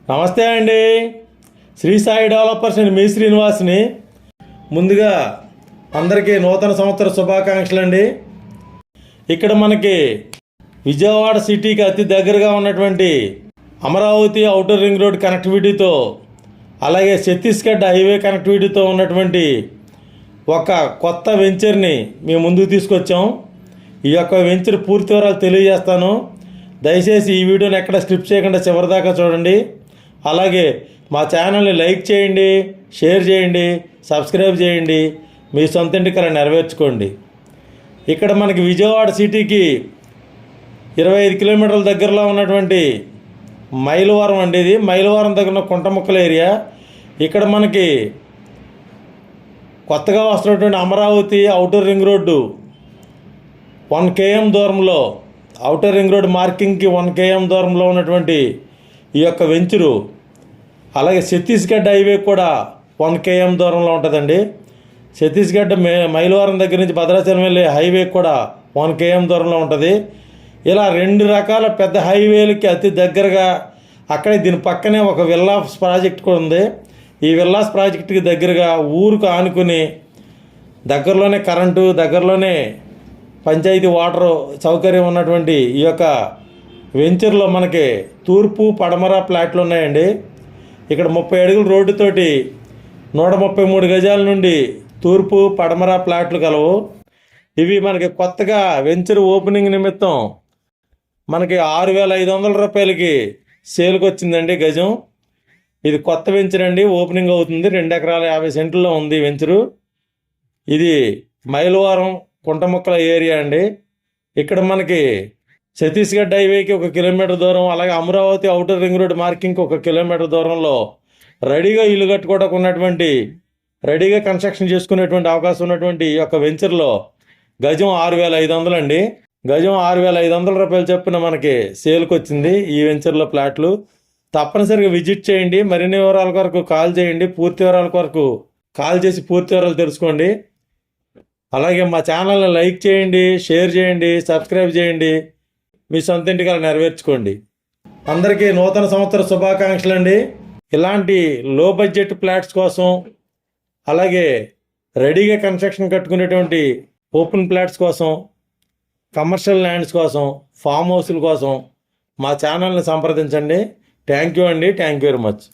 నమస్తే అండి. శ్రీ సాయి డెవలపర్స్ అండి, మీ శ్రీనివాస్ని. ముందుగా అందరికీ నూతన సంవత్సర శుభాకాంక్షలు అండి. ఇక్కడ మనకి విజయవాడ సిటీకి అతి దగ్గరగా ఉన్నటువంటి అమరావతి ఔటర్ రింగ్ రోడ్ కనెక్టివిటీతో, అలాగే ఛత్తీస్గఢ్ హైవే కనెక్టివిటీతో ఉన్నటువంటి ఒక కొత్త వెంచర్ని మేము ముందుకు తీసుకొచ్చాం. ఈ యొక్క వెంచర్ పూర్తి వివరాలు తెలియజేస్తాను. దయచేసి ఈ వీడియోని ఎక్కడ స్కిప్ చేయకుండా చివరిదాకా చూడండి. అలాగే మా ఛానల్ని లైక్ చేయండి, షేర్ చేయండి, సబ్స్క్రైబ్ చేయండి. మీ సొంత ఇంటికి అలా నెరవేర్చుకోండి. ఇక్కడ మనకి విజయవాడ సిటీకి 25 కిలోమీటర్ల దగ్గరలో ఉన్నటువంటి మైలవరం అండి. ఇది మైలవరం దగ్గర ఉన్న కుంటముక్కల ఏరియా. ఇక్కడ మనకి కొత్తగా వస్తున్నటువంటి Amaravati outer ring road 1 km దూరంలో, ఔటర్ రింగ్ రోడ్ మార్కింగ్కి 1 km దూరంలో ఉన్నటువంటి ఈ యొక్క వెంచరు, అలాగే ఛత్తీస్గఢ్ హైవే కూడా 1 km దూరంలో ఉంటుందండి. ఛత్తీస్గఢ్ మైలవరం దగ్గర నుంచి భద్రాచలం వెళ్ళే హైవే కూడా 1 km దూరంలో ఉంటుంది. ఇలా 2 రకాల పెద్ద హైవేలకి అతి దగ్గరగా, అక్కడే దీని పక్కనే ఒక విల్లాస్ ప్రాజెక్ట్ కూడా ఉంది. ఈ విల్లాస్ ప్రాజెక్టుకి దగ్గరగా, ఊరుకు ఆనుకుని దగ్గరలోనే కరెంటు, దగ్గరలోనే పంచాయతీ వాటర్ సౌకర్యం ఉన్నటువంటి ఈ యొక్క వెంచర్లో మనకి తూర్పు పడమర ప్లాట్లు ఉన్నాయండి. ఇక్కడ 30 అడుగుల రోడ్డుతోటి 133 గజాల నుండి తూర్పు పడమర ప్లాట్లు కలవు. ఇవి మనకి కొత్తగా వెంచర్ ఓపెనింగ్ నిమిత్తం మనకి 6,500 రూపాయలకి సేల్కి వచ్చిందండి గజం. ఇది కొత్త వెంచర్ అండి, ఓపెనింగ్ అవుతుంది. 2 ఎకరాల 50 సెంట్లలో ఉంది వెంచరు. ఇది మైలవరం కుంటముక్కల ఏరియా అండి. ఇక్కడ మనకి ఛత్తీస్గఢ్ హైవేకి 1 కిలోమీటర్ దూరం, అలాగే అమరావతి ఔటర్ రింగ్ రోడ్ మార్కింగ్కి 1 కిలోమీటర్ దూరంలో రెడీగా ఇల్లు కట్టుకోవడానికి ఉన్నటువంటి, రెడీగా కన్స్ట్రక్షన్ చేసుకునేటువంటి అవకాశం ఉన్నటువంటి ఈ యొక్క వెంచర్లో గజం 6,500 అండి. గజం 6,500 రూపాయలు చొప్పున మనకి సేల్కి వచ్చింది ఈ వెంచర్లో ప్లాట్లు. తప్పనిసరిగా విజిట్ చేయండి. మరిన్ని వివరాల కొరకు కాల్ చేయండి. పూర్తి వివరాల కొరకు కాల్ చేసి పూర్తి వివరాలు తెలుసుకోండి. అలాగే మా ఛానల్ని లైక్ చేయండి, షేర్ చేయండి, సబ్స్క్రైబ్ చేయండి. మీ సొంత ఇంటికి అలా నెరవేర్చుకోండి. అందరికీ నూతన సంవత్సర శుభాకాంక్షలు అండి. ఇలాంటి లో బడ్జెట్ ఫ్లాట్స్ కోసం, అలాగే రెడీగా కన్స్ట్రక్షన్ కట్టుకునేటువంటి ఓపెన్ ఫ్లాట్స్ కోసం, కమర్షియల్ ల్యాండ్స్ కోసం, ఫామ్ హౌస్ల కోసం మా ఛానల్ని సంప్రదించండి. థ్యాంక్ యూ అండి. Thank you very much.